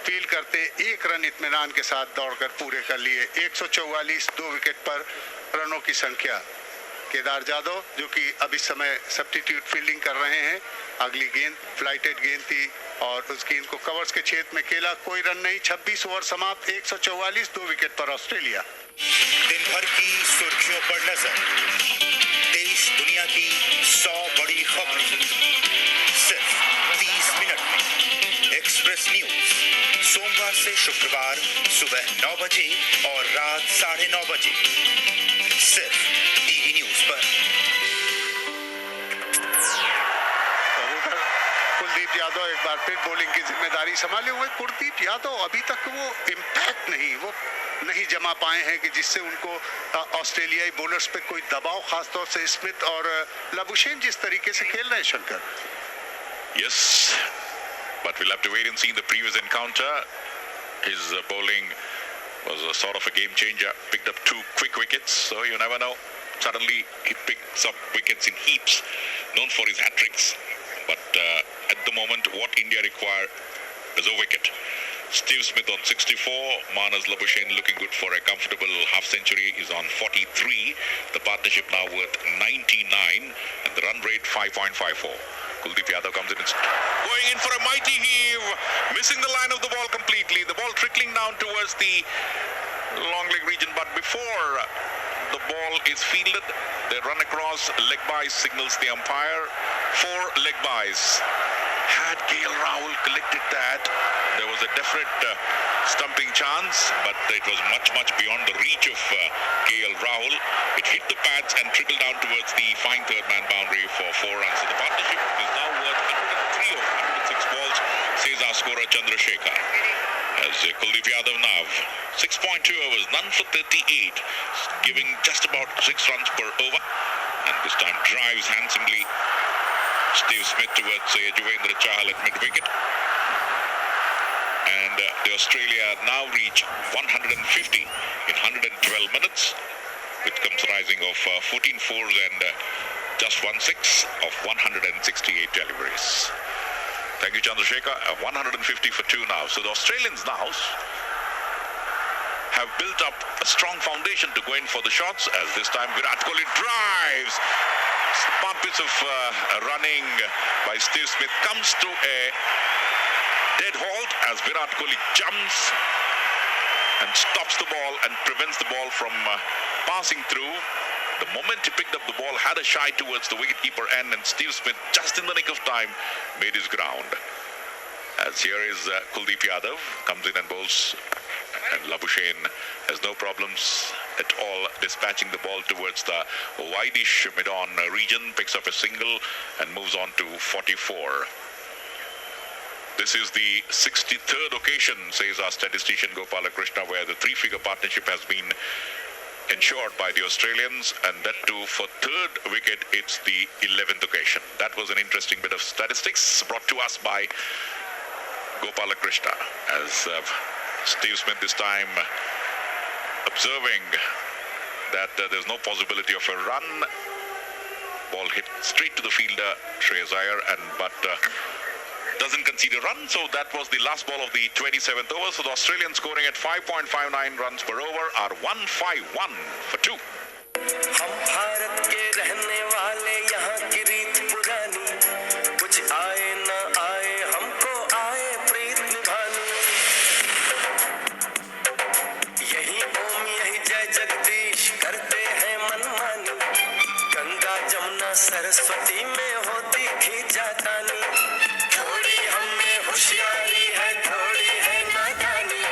फील्ड करते 1 रन इत्मीनान के साथ दौड़कर पूरे कर लिए। 144 2 विकेट पर रनों की संख्या। केदार जाधव जो कि अब इस समय सब्स्टिट्यूट फील्डिंग कर रहे हैं, अगली गेंद फ्लाइटेड गेंद थी और उस गेंद को कवर्स के क्षेत्र में खेला, कोई रन नहीं। 26 ओवर समाप्त, 144 2 विकेट पर ऑस्ट्रेलिया। दिन भर की सुर्खियों पर नजर, देश दुनिया की 100 बड़ी खबरें सिर्फ 30 मिनट में। एक्सप्रेस न्यूज सोमवार से शुक्रवार सुबह 9 बजे और रात 9:30 बजे सिर्फ टीवी न्यूज पर। कुलदीप यादव एक बार फिर बॉलिंग की जिम्मेदारी संभाले हुए। कुलदीप यादव अभी तक वो इम्पैक्ट नहीं जमा पाए हैं कि जिससे उनको ऑस्ट्रेलियाई बॉलर्स पे कोई दबाव, खासतौर से स्मिथ और लबुशेन जिस तरीके से खेल रहे हैं। Shankar, Yes, but we'll have to wait and see in the previous encounter. His bowling was a sort of a game changer. Picked up 2 quick wickets, so you never know. Suddenly he picks up wickets in heaps, known for his hat-tricks. But at the moment, what India require is a wicket. Steve Smith on 64, Manas Labuschagne looking good for a comfortable half century, is on 43. The partnership now worth 99 and the run rate 5.54. Kuldeep Yadav comes in and going in for a mighty heave, missing the line of the ball completely. The ball trickling down towards the long leg region, but before the ball is fielded, they run across, leg bys signals the umpire. 4 leg bys. Had KL Rahul collected that, there was a definite stumping chance, but it was much beyond the reach of KL Rahul. It hit the pads and trickled down towards the fine third man boundary for 4 runs. So the partnership is now worth 103 of 106 balls, says our scorer Chandrasekhar. As Kuldeep Yadav now, 6.2 overs, none for 38, giving just about 6 runs per over, and this time drives handsomely Steve Smith towards Yuzvendra Chahal at mid-wicket. And the Australia now reach 150 in 112 minutes, which comes rising of 14 fours and just 1 6 of 168 deliveries. Thank you, Chandrasekhar. 150 for 2 now. So the Australians now have built up a strong foundation to go in for the shots, as this time Virat Kohli drives. Smart bits of running by Steve Smith comes to a dead halt as Virat Kohli jumps and stops the ball and prevents the ball from passing through. The moment he picked up the ball, had a shy towards the wicketkeeper end, and Steve Smith, just in the nick of time, made his ground. As here is Kuldeep Yadav, comes in and bowls, and Labuschagne has no problems at all dispatching the ball towards the wideish mid-on region, picks up a single and moves on to 44. This is the 63rd occasion, says our statistician Gopalakrishna, where the 3-figure partnership has been ensured by the Australians, and that too for 3rd wicket, it's the 11th occasion. That was an interesting bit of statistics brought to us by Gopalakrishna, as Steve Smith this time observing that there's no possibility of a run. Ball hit straight to the fielder, Shreyas Iyer, but doesn't concede a run. So that was the last ball of the 27th over. So the Australians scoring at 5.59 runs per over are 151 for 2. हम भारत के रहने वाले यहाँ की रीत पुरानी, कुछ आए ना आए हमको आए प्रीत निभानी। यही ओम यही जय जगदीश करते हैं मनमानी, गंगा जमुना सरस्वती में होती खींचातानी। थोड़ी हमें होशियारी है, थोड़ी है नादानी,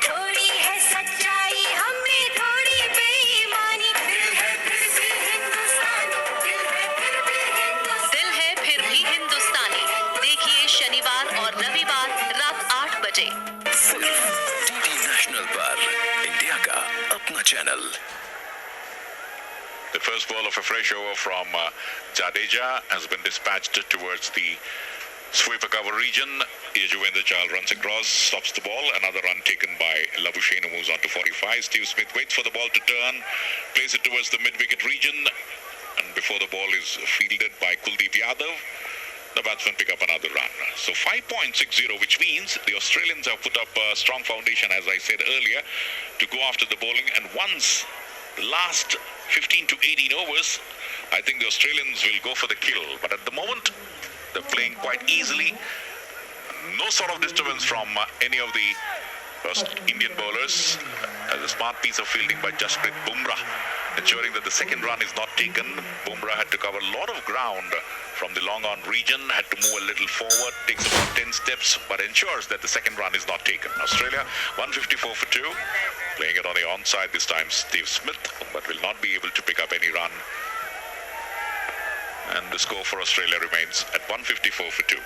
थोड़ी है सच्चाई हमें थोड़ी बेईमानी। दिल है फिर भी हिंदुस्तानी, दिल है फिर भी हिंदुस्तानी। देखिए शनिवार और रविवार रात 8 बजे सिर्फ टीवी नेशनल पर, इंडिया का अपना channel. The first ball of a fresh over from Jadeja has been dispatched towards the sweeper cover region. Yuzvendra Chahal runs across, stops the ball. Another run taken by Labuschagne, who moves on to 45. Steve Smith waits for the ball to turn, plays it towards the mid-wicket region, and before the ball is fielded by Kuldeep Yadav, the batsmen pick up another run. So 5.60, which means the Australians have put up a strong foundation, as I said earlier, to go after the bowling. And once the last 15 to 18 overs, I think the Australians will go for the kill. But at the moment, they're playing quite easily. No sort of disturbance from any of the Indian bowlers. A smart piece of fielding by Jasprit Bumrah, ensuring that the second run is not taken. Bumrah had to cover a lot of ground from the long on region, had to move a little forward, takes about 10 steps, but ensures that the second run is not taken. Australia 154 for 2, playing it on the onside this time, Steve Smith, but will not be able to pick up any run. And the score for Australia remains at 154 for 2.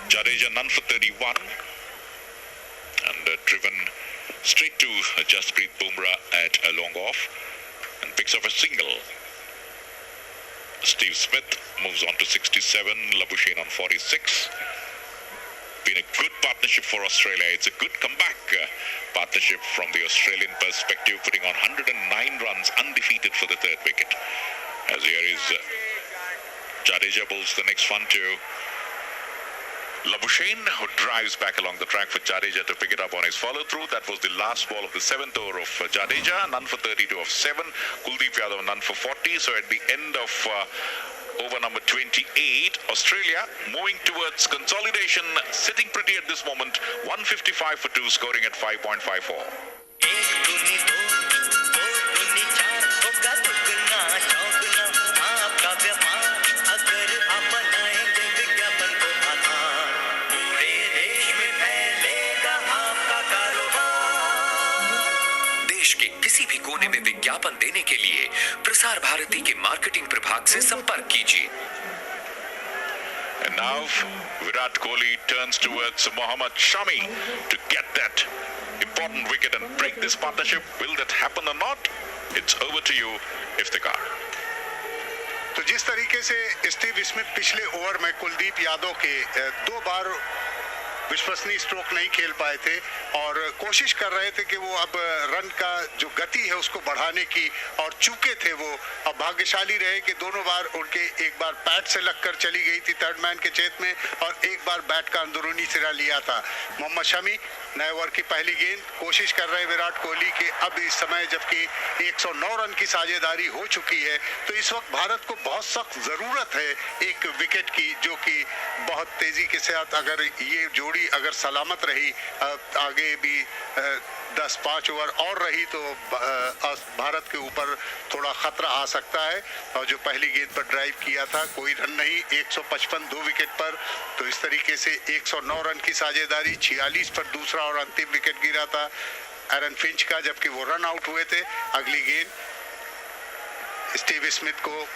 Jadeja none for 31, and driven straight to Jasprit Bumrah at a long off, and picks up a single. Steve Smith moves on to 67, Labuschagne on 46. Been a good partnership for Australia. It's a good comeback partnership from the Australian perspective, putting on 109 runs undefeated for the third wicket. As here is Jadeja bowls the next one to Labuschagne, who drives back along the track for Jadeja to pick it up on his follow-through. That was the last ball of the 7th over of Jadeja, none for 32 of 7. Kuldeep Yadav none for 40. So at the end of over number 28, Australia moving towards consolidation, sitting pretty at this moment, 155 for 2, scoring at 5.54. किसी भी कोने में विज्ञापन देने के लिए प्रसार भारती के marketing प्रभाग से संपर्क कीजिए. And now Virat Kohli turns towards Mohammad Shami to get that important wicket and break this partnership. Will that happen or not? It's over to you, Iftikhar. तो जिस तरीके से स्टीव स्मिथ पिछले ओवर में कुलदीप यादव के 2 बार विश्वसनीय स्ट्रोक नहीं खेल पाए थे और कोशिश कर रहे थे कि वो अब रन का जो गति है उसको बढ़ाने की, और चूके थे वो. अब भाग्यशाली रहे कि दोनों बार उनके एक बार पैड से लगकर चली गई थी थर्ड मैन के चेत में, और एक बार बैट का अंदरूनी सिरा लिया था. मोहम्मद शमी नए ओवर की पहली गेंद, कोशिश कर रहे विराट कोहली के अब इस समय जबकि 109 रन की साझेदारी हो चुकी है, तो इस वक्त भारत को बहुत सख्त जरूरत है एक विकेट की, जो कि बहुत तेजी के साथ अगर ये जोड़ी अगर सलामत रही, आगे भी 10-5 ओवर और रही, तो भारत के ऊपर थोड़ा खतरा आ सकता है. और जो पहली गेंद पर ड्राइव किया था, कोई रन नहीं, 155 2 विकेट पर, तो इस तरीके से 109 रन की साझेदारी, 46 पर दूसरा और अंतिम विकेट गिरा था एरन फिंच का, जबकि वो रन आउट हुए थे. अगली गेंद स्टीव स्मिथ को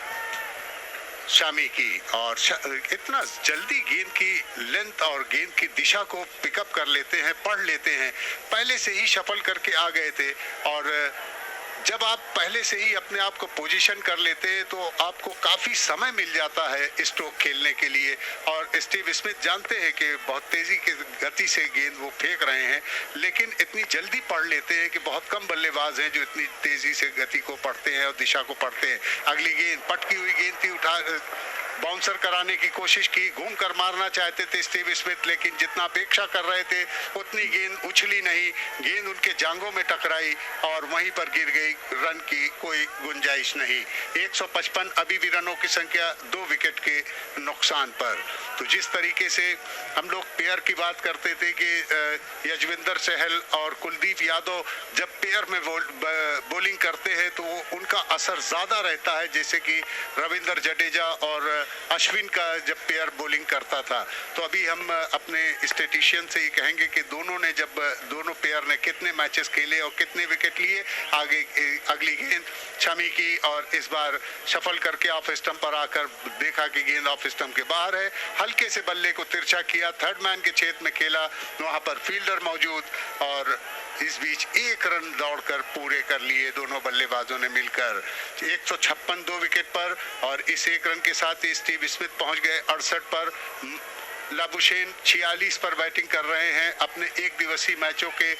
शामी की, और इतना जल्दी गेंद की लेंथ और गेंद की दिशा को पिकअप कर लेते हैं, पढ़ लेते हैं, पहले से ही शफल करके आ गए थे. और जब आप पहले से ही अपने आप को पोजीशन कर लेते हैं तो आपको काफ़ी समय मिल जाता है स्ट्रोक खेलने के लिए. और स्टीव स्मिथ जानते हैं कि बहुत तेज़ी की गति से गेंद वो फेंक रहे हैं, लेकिन इतनी जल्दी पढ़ लेते हैं कि बहुत कम बल्लेबाज हैं जो इतनी तेज़ी से गति को पढ़ते हैं और दिशा को पढ़ते हैं. अगली गेंद पटकी हुई गेंद थी, उठा बाउंसर कराने की कोशिश की, घूम कर मारना चाहते थे स्टीव स्मिथ, लेकिन जितना अपेक्षा कर रहे थे उतनी गेंद उछली नहीं, गेंद उनके जांघों में टकराई और वहीं पर गिर गई. रन की कोई गुंजाइश नहीं. 155 अभी भी रनों की संख्या 2 विकेट के नुकसान पर. तो जिस तरीके से हम लोग पेयर की बात करते थे कि यजवेंद्र चहल और कुलदीप यादव जब पेयर में बॉलिंग करते हैं तो उनका असर ज़्यादा रहता है, जैसे कि रविंद्र जडेजा और अश्विन का जब पेयर बॉलिंग करता था. तो अभी हम अपने स्टेटिशियन से ये कहेंगे कि दोनों ने जब दोनों पेयर ने कितने मैचेस खेले और कितने विकेट लिए. आगे अगली गेंद शमी की, और इस बार शफल करके ऑफ स्टंप पर आकर देखा कि गेंद ऑफ स्टंप के बाहर है, हल्के से बल्ले को तिरछा किया, थर्ड मैन के छेद में खेला, वहां पर फील्डर मौजूद, और इस बीच 1 रन दौड़कर पूरे कर लिए दोनों बल्लेबाजों ने मिलकर. 156 2 विकेट पर, और इस 1 रन के साथ ही स्टीव स्मिथ पहुंच गए 68 पर. लाबुशेन 46 पर बैटिंग कर रहे हैं अपने 1 दिवसीय मैचों के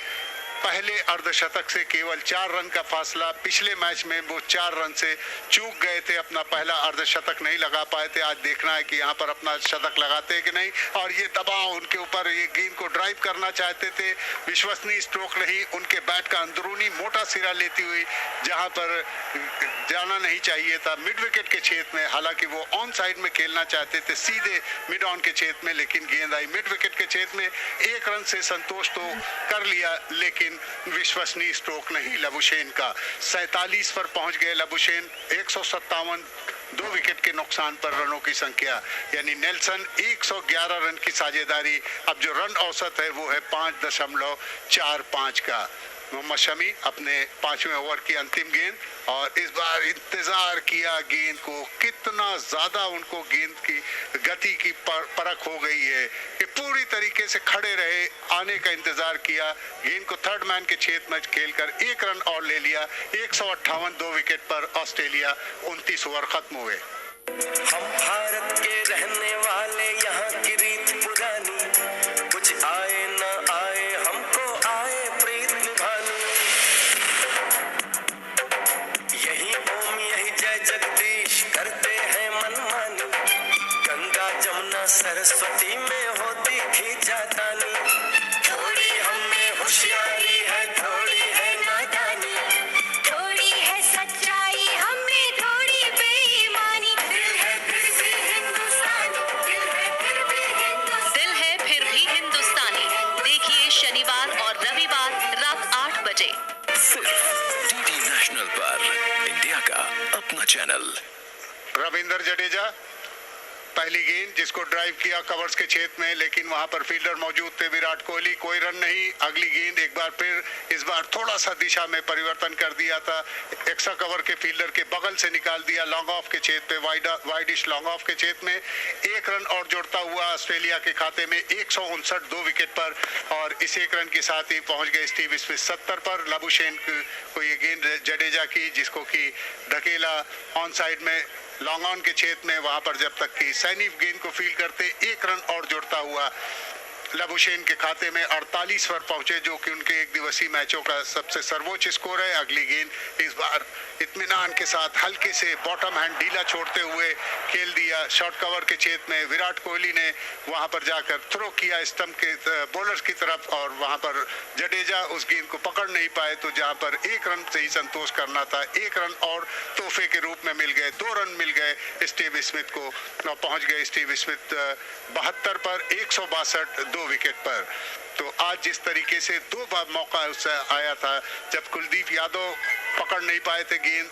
पहले अर्धशतक से केवल 4 रन का फासला, पिछले मैच में वो 4 रन से चूक गए थे, अपना पहला अर्धशतक नहीं लगा पाए थे। आज देखना है कि यहाँ पर अपना शतक लगाते हैं कि नहीं। और ये दबाव उनके ऊपर, ये गेंद को ड्राइव करना चाहते थे, विश्वसनीय स्ट्रोक नहीं, उनके बैट का अंदरूनी मोटा सिरा लेती हुई जहां पर जाना नहीं चाहिए था, मिड विकेट के क्षेत्र में। हालांकि वो ऑन साइड में खेलना चाहते थे, सीधे मिड ऑन के क्षेत्र में, लेकिन गेंद आई मिड विकेट के क्षेत्र में। 1 रन से संतोष तो कर लिया, लेकिन विश्वसनीय स्ट्रोक नहीं लबुशेन का। 47 पर पहुंच गए लबुशेन, 157 2 विकेट के नुकसान पर रनों की संख्या, यानी नेल्सन 111 रन की साझेदारी। अब जो रन औसत है वो है 5.45 का। मोहम्मद शमी अपने 5वें ओवर की अंतिम गेंद, और इस बार इंतजार किया गेंद को, कितना ज्यादा उनको गेंद की गति की परख हो गई है कि पूरी तरीके से खड़े रहे, आने का इंतजार किया। गेंद को थर्ड मैन के क्षेत्र में खेलकर 1 रन और ले लिया। 158 2 विकेट पर ऑस्ट्रेलिया। 29 ओवर खत्म हुए। हम भारत के रहने वाले, यहाँ की रीत पुरानी, कुछ आए ना आए हमको आए प्रीत निभानी। यही ओम यही जय जगदीश करते हैं मनमानी, गंगा जमुना सरस्वती में होती खींचातानी। थोड़ी हमें होशियारी है, थोड़ी है नादानी, थोड़ी है सच्चाई हमें, थोड़ी बेईमानी। दिल है फिर भी हिंदुस्तानी, दिल है फिर भी हिंदुस्तानी। दिल है फिर भी हिंदुस्तानी। देखिए शनिवार और रविवार रात 8 बजे सिर्फ डीडी नेशनल पर, इंडिया का अपना चैनल। रविंद्र जडेजा पहली गेंद जिसको ड्राइव किया कवर्स के क्षेत्र में, लेकिन वहां पर फील्डर मौजूद थे विराट कोहली, कोई रन नहीं। अगली गेंद एक बार फिर, इस बार थोड़ा सा दिशा में परिवर्तन कर दिया था, एक्स्ट्रा कवर के फील्डर के बगल से निकाल दिया लॉन्ग ऑफ के क्षेत्र पे, वाइडिश लॉन्ग ऑफ के क्षेत्र में। 1 रन और जोड़ता हुआ ऑस्ट्रेलिया के खाते में 159 2 विकेट पर, और इस 1 रन के साथ ही पहुंच गए स्टीव स्मिथ 70 पर। लबुशेन को ये गेंद जडेजा की, जिसको की धकेला ऑन साइड में लॉन्ग ऑन के क्षेत्र में, वहां पर जब तक कि सैनी गेंद को फील्ड करते 1 रन और जोड़ता हुआ लबुशेन के खाते में 48 पर पहुंचे, जो कि उनके एक दिवसीय मैचों का सबसे सर्वोच्च स्कोर है। अगली गेंद इस बार इत्मीनान के साथ हल्के से बॉटम हैंड ढीला छोड़ते हुए खेल दिया शॉर्ट कवर के क्षेत्र में। विराट कोहली ने वहां पर जाकर थ्रो किया स्टंप के बॉलर्स की तरफ, और वहां पर जडेजा उस गेंद को पकड़ नहीं पाए, तो जहां पर 1 रन से ही संतोष करना था, 1 रन और तोहफे के रूप में मिल गए। 2 रन मिल गए स्टीव स्मिथ को, और पहुंच गए स्टीव स्मिथ 72 पर 162 2 विकेट पर। तो आज जिस तरीके से 2 बार मौका उससे आया था, जब कुलदीप यादव पकड़ नहीं पाए थे गेंद,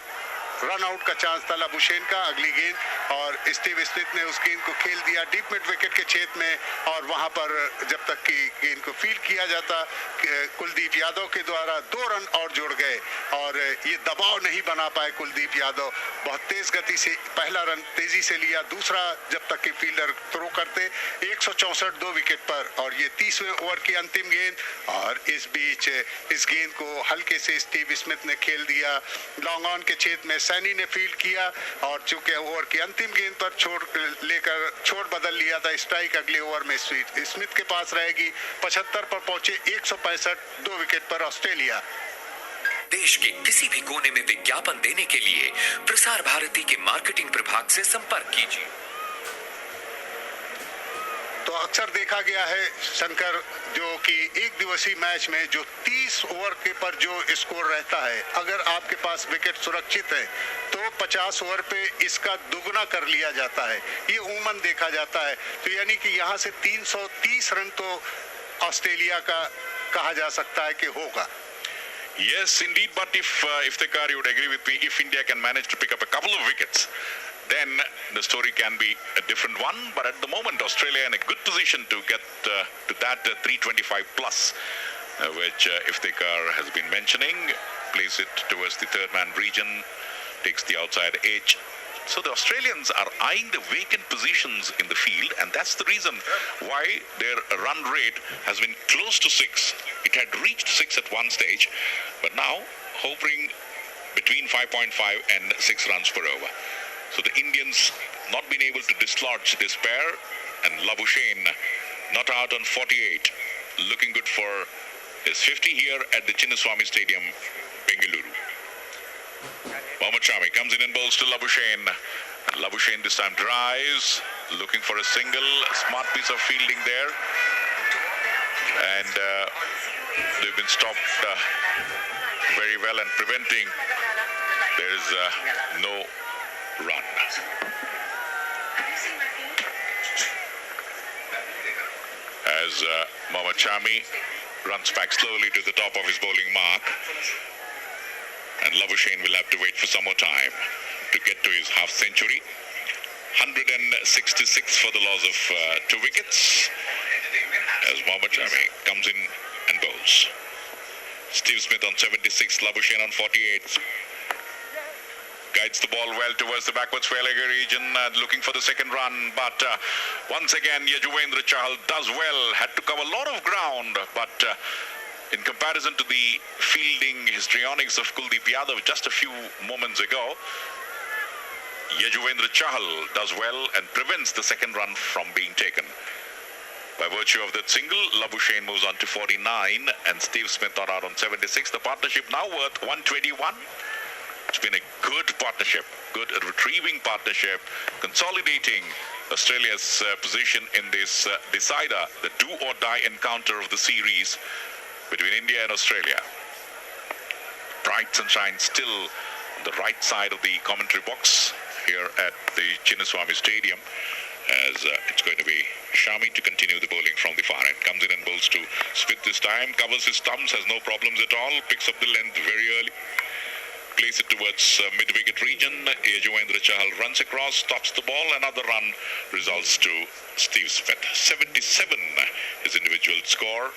रन आउट का चांस था लबुशेन का। अगली गेंद और स्टीव स्मिथ ने उस गेंद को खेल दिया डीप मिड विकेट के क्षेत्र में, और वहां पर जब तक कि गेंद को फील्ड किया जाता कुलदीप यादव के द्वारा 2 रन और जुड़ गए, और ये दबाव नहीं बना पाए कुलदीप यादव। बहुत तेज गति से पहला रन तेजी से लिया, दूसरा जब तक कि फील्डर थ्रो करते 164 2 विकेट पर, और ये 30वें ओवर की अंतिम गेंद। और इस बीच इस गेंद को हल्के से स्टीव स्मिथ ने खेल दिया लॉन्ग ऑन के क्षेत्र में, सैनी ने फील्ड किया, और चूंकि ओवर की अंतिम गेंद पर छोड़ बदल लिया था, स्ट्राइक अगले ओवर में स्मिथ के पास रहेगी। 75 पर पहुंचे 165 2 विकेट पर ऑस्ट्रेलिया। देश के किसी भी कोने में विज्ञापन देने के लिए प्रसार भारती के मार्केटिंग प्रभाग से संपर्क कीजिए। तो अक्सर देखा गया है शंकर, जो कि एक दिवसीय मैच में जो 30 ओवर के पर जो स्कोर रहता है, अगर आपके पास विकेट सुरक्षित है तो 50 ओवर पे इसका दुगना कर लिया जाता है, ये उमूमन देखा जाता है। तो यानी कि यहाँ से 330 रन तो ऑस्ट्रेलिया का कहा जा सकता है कि होगा। Yes, indeed. But if Iftikhar, you would agree with me, if India can manage to pick up a couple of wickets, then the story can be a different one. But at the moment, Australia in a good position to get to that 325 plus, which Iftikhar has been mentioning, plays it towards the third man region, takes the outside edge. So the Australians are eyeing the vacant positions in the field, and that's the reason why their run rate has been close to 6. It had reached 6 at one stage, but now hovering between 5.5 and 6 runs per over. So the Indians not been able to dislodge this pair, and Labuschagne not out on 48, looking good for His 50 here at the Chinnaswamy Stadium, Bengaluru. Mohammad Shami comes in and bowls to Labuschagne. Labuschagne this time drives, looking for a single. Smart piece of fielding there. And they've been stopped very well and preventing. There is no run. As Mohammad Shami runs back slowly to the top of his bowling mark. And Labuschagne will have to wait for some more time to get to his half century. 166 for the loss of 2 wickets. As Mohammad Shami comes in and bowls. Steve Smith on 76, Labuschagne on 48. Guides the ball well towards the backwards fairlegger region, looking for the second run. But once again, Yajuvendra Chahal does well. Had to cover a lot of ground, but in comparison to the fielding histrionics of Kuldeep Yadav just a few moments ago, Yajuvendra Chahal does well and prevents the second run from being taken. By virtue of that single, Labuschagne moves on to 49 and Steve Smith not out on 76. The partnership now worth 121. It's been a good partnership, good retrieving partnership, consolidating Australia's position in this decider, the do-or-die encounter of the series between India and Australia. Bright sunshine still on the right side of the commentary box here at the Chinnaswamy Stadium, as it's going to be Shami to continue the bowling from the far end. Comes in and bowls to Smith this time, covers his thumbs, has no problems at all, picks up the length very early. Plays it towards mid-wicket region. Yajuvendra Chahal runs across, stops the ball. Another run results to Steve Smith. 77 his individual score.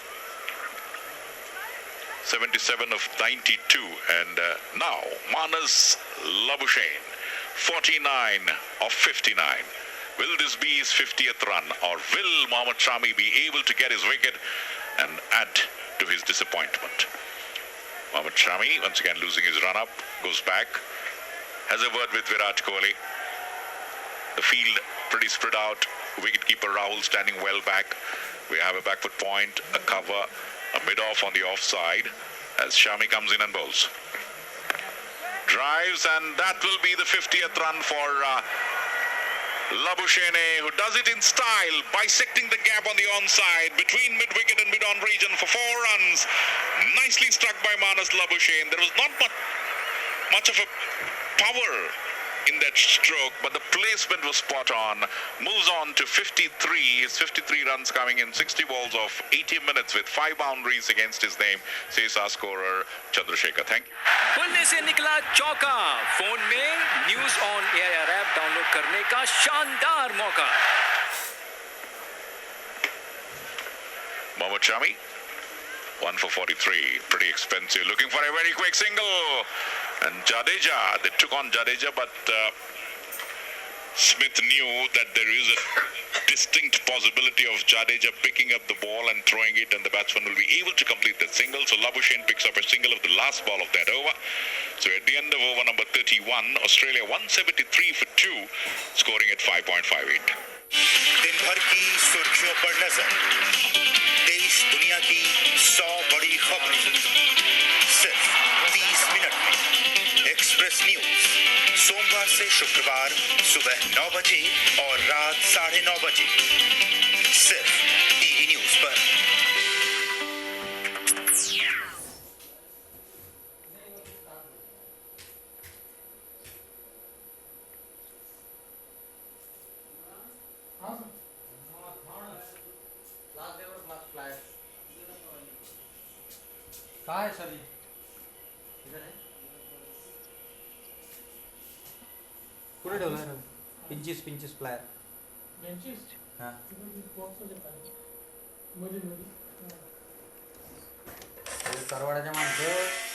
77 of 92. And now Manas Labuschagne, 49 of 59. Will this be his 50th run, or will Mohammad Shami be able to get his wicket and add to his disappointment? Mohammad Shami, once again losing his run-up, goes back, has a word with Virat Kohli. The field pretty spread out. Wicketkeeper Rahul standing well back. We have a backward point, a cover, a mid-off on the offside as Shami comes in and bowls. Drives, and that will be the 50th run for Labuschagne, who does it in style, bisecting the gap on the onside between mid-wicket and mid-on region for 4 runs. Nicely struck by Manas Labuschagne. There was not much of a power in that stroke, but the placement was spot on. Moves on to 53. His 53 runs coming in 60 balls of 80 minutes with 5 boundaries against his name, says our scorer Chandrasekhar. Thank you. पुल्ले से निकला चौका. Phone में news on AIR app download करने का शानदार मौका. Mohammad Shami, 1 for 43. Pretty expensive. Looking for a very quick single. And Jadeja, they took on Jadeja, but Smith knew that there is a distinct possibility of Jadeja picking up the ball and throwing it, and the batsman will be able to complete that single. So Labuschagne picks up a single of the last ball of that over. So at the end of over number 31, Australia 173 for 2, scoring at 5.58. दिन भर की सुर्खियों पर नजर, देश दुनिया की 100 बड़ी खबरें सिर्फ 30 मिनट में। एक्सप्रेस न्यूज सोमवार से शुक्रवार सुबह 9 बजे और रात 9:30 बजे सिर्फ टीवी न्यूज पर। कहाँ है सभी? इधर है. कुठे ठेवला आहे? Pinches plier. हां. करवाड्याच्या माणसं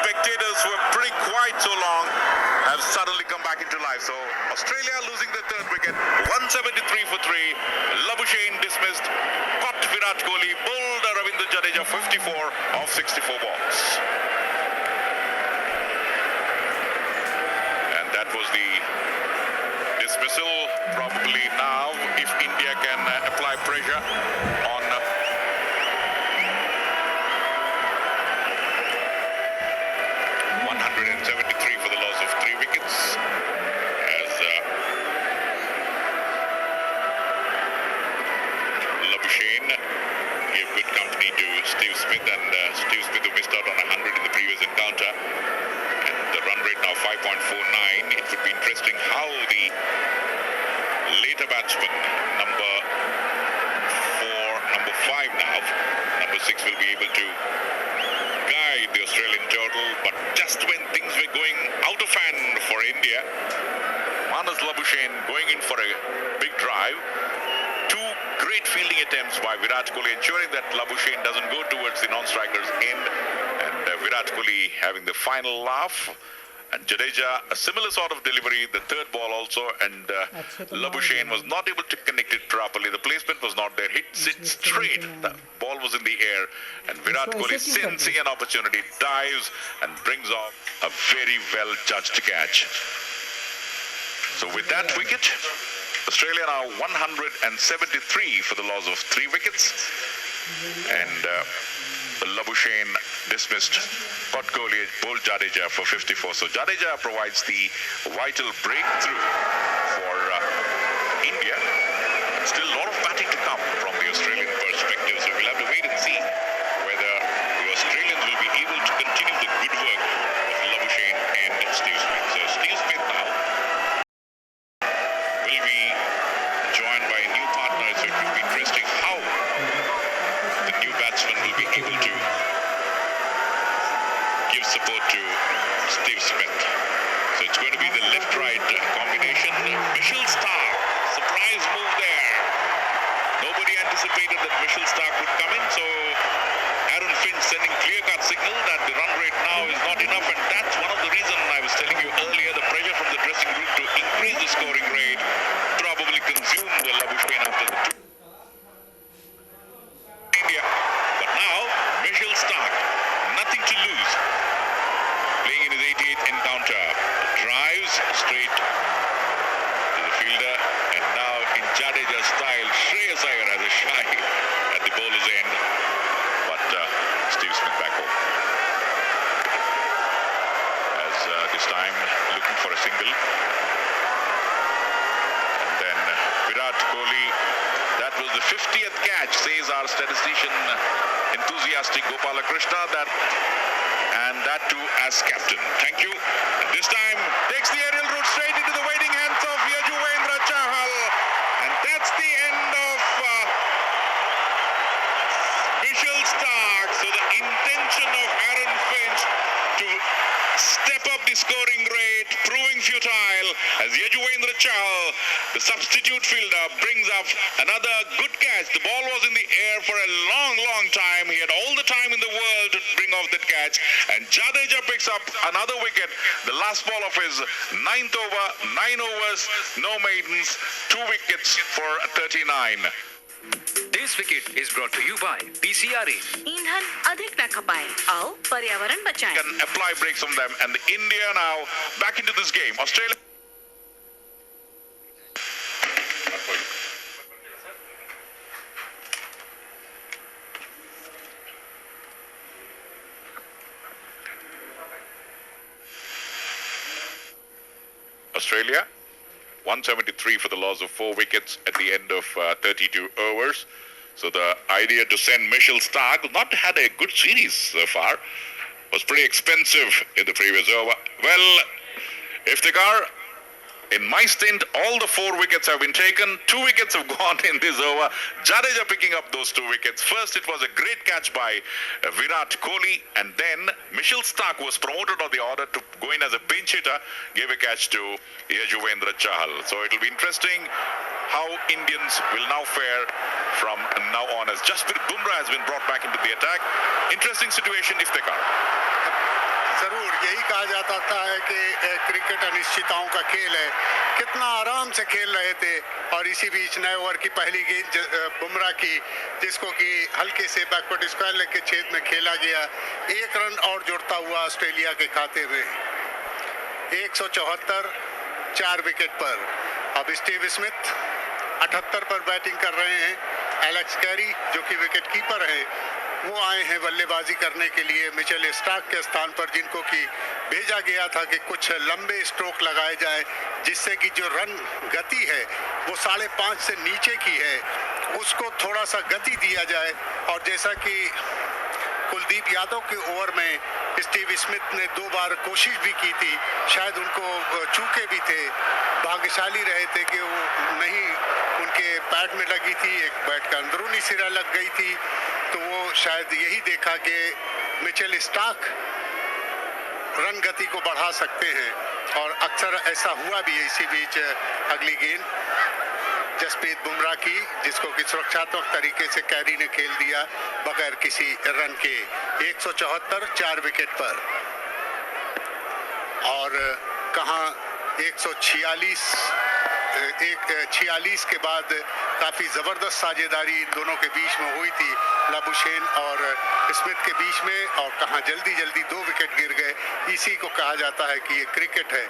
spectators who were pretty quiet so long have suddenly come back into life. So Australia losing the third wicket, 173 for 3. Labuschagne dismissed, caught Virat Kohli, bowled Ravindra Jadeja 54 of 64 balls. And that was the dismissal. Probably now, if India can apply pressure on 173 for the loss of 3 wickets, as Labuschagne gave good company to Steve Smith, and Steve Smith who missed out on 100 in the previous encounter, and the run rate now 5.49. It would be interesting how the later batsman, number 5 now, number 6 will be able to guide the Australian total, but just when things were going out of hand for India, Manas Labuschagne going in for a big drive. 2 great fielding attempts by Virat Kohli, ensuring that Labuschagne doesn't go towards the non-striker's end, and Virat Kohli having the final laugh. And Jadeja, a similar sort of delivery, the third ball also, and Labuschagne was not able to connect it properly. The placement was not there. Hits it straight. The ball was in the air, and Virat Kohli, sensing an opportunity, dives and brings off a very well-judged catch. So with that wicket, Australia now 173 for the loss of 3 wickets, and Labuschagne dismissed, caught Kohli, bowled Jadeja for 54. So Jadeja provides the vital breakthrough for India. Still a lot of batting to come from the Australian perspective, so we'll have to wait and see whether the Australians will be able to continue the good work of Labuschagne and Steve Smith. So Steve Smith now will be joined by a new partner, so it will be interesting how the new batsman will be able to give support to Steve Smith. So it's going to be the left-right combination. Mitchell Starc, surprise move there. Nobody anticipated that Mitchell Starc would come in, so Aaron Finch sending clear-cut signal that the run rate now is not enough, and that's one of the reasons I was telling you earlier, the pressure from the dressing room to increase the scoring rate probably consumed the Labuschagne after the 2. India. But now, Mitchell Starc, nothing to lose. Playing in his 88th encounter. Drives straight to the fielder. And now in Jadeja's style, Shreyas Iyer has a shy at the bowler's end. But Steve Smith back home. As this time looking for a single. And then Virat Kohli. That was the 50th catch, says our statistician, enthusiastic Gopala Krishna, and that too as captain. Thank you. And this time takes the aerial route straight into the waiting hands of Yajuvendra Chahal. And that's the end of Mitchell Starc. So the intention of Aaron Finch to step up the scoring rate, proving futile, as Yajuvendra Chahal, the substitute fielder, brings up another good catch. The ball was in the air for a long time. He had all the time in the world to bring off that catch, and Jadeja picks up another wicket. The last ball of his 9th over, 9 overs, no maidens, 2 wickets for 39. This wicket is brought to you by PCRA. ईंधन अधिक न खपाएं, आओ पर्यावरण बचाएं। Can apply brakes on them, and India now back into this game. Australia. Australia 173 for the loss of 4 wickets at the end of 32 overs. So the idea to send Mitchell Starc, who not had a good series so far, was pretty expensive in the previous over. Well, Iftikhar, in my stint, all the 4 wickets have been taken. 2 wickets have gone in this over. Jadeja picking up those 2 wickets. First, it was a great catch by Virat Kohli, and then Mitchell Starc was promoted on the order to go in as a pinch hitter, gave a catch to Yajuvendra Chahal. So it will be interesting how Indians will now fare from now on, as Jasprit Bumrah has been brought back into the attack. Interesting situation, Iftikhar. जरूर यही कहा जाता था है कि cricket अनिश्चितताओं का खेल है। कितना आराम से खेल रहे थे और इसी बीच नए ओवर की पहली गेंद बुमराह की, जिसको कि हल्के से बैकवर्ड स्क्वायर लेग के छेद में खेला गया। 1 रन और जुड़ता हुआ ऑस्ट्रेलिया के खाते में। 174 4 विकेट पर। अब स्टीव स्मिथ 78 पर बैटिंग कर रहे हैं। एलेक्स कैरी जो कि विकेट कीपर है वो आए हैं बल्लेबाजी करने के लिए मिचेल स्टार्क के स्थान पर, जिनको कि भेजा गया था कि कुछ लंबे स्ट्रोक लगाए जाए जिससे कि जो रन गति है वो 5.5 से नीचे की है उसको थोड़ा सा गति दिया जाए। और जैसा कि कुलदीप यादव के ओवर में स्टीव स्मिथ ने 2 बार कोशिश भी की थी, शायद उनको चूके भी थे, भाग्यशाली रहे थे कि वो नहीं उनके पैड में लगी थी, एक बैट का अंदरूनी सिरा लग गई थी, तो वो शायद यही देखा कि मिचेल स्टार्क रन गति को बढ़ा सकते हैं और अक्सर ऐसा हुआ भी है। इसी बीच अगली गेंद जसप्रीत बुमराह की, जिसको कि सुरक्षात्मक तरीके से कैरी ने खेल दिया बगैर किसी रन के। 174 4 विकेट पर। और कहां 146 के बाद काफी जबरदस्त साझेदारी इन दोनों के बीच में हुई थी, लाबुशेन और स्मिथ के बीच में, और कहां जल्दी 2 विकेट गिर गए। इसी को कहा जाता है कि ये क्रिकेट है।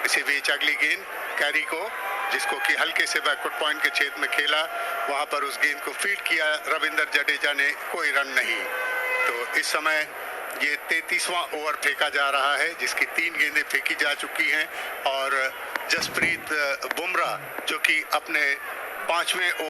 इसी बीच अगली गेंद कैरी को, जिसको कि हल्के से बैकवर्ड पॉइंट के छेद में खेला, वहां पर उस गेंद को फील्ड किया रविंद्र जडेजा ने, कोई रन नहीं। तो इस समय ये 33वां ओवर फेंका जा रहा है, जिसकी 3 गेंदें फेंकी जा चुकी हैं और जसप्रीत बुमराह जो कि अपने 5वें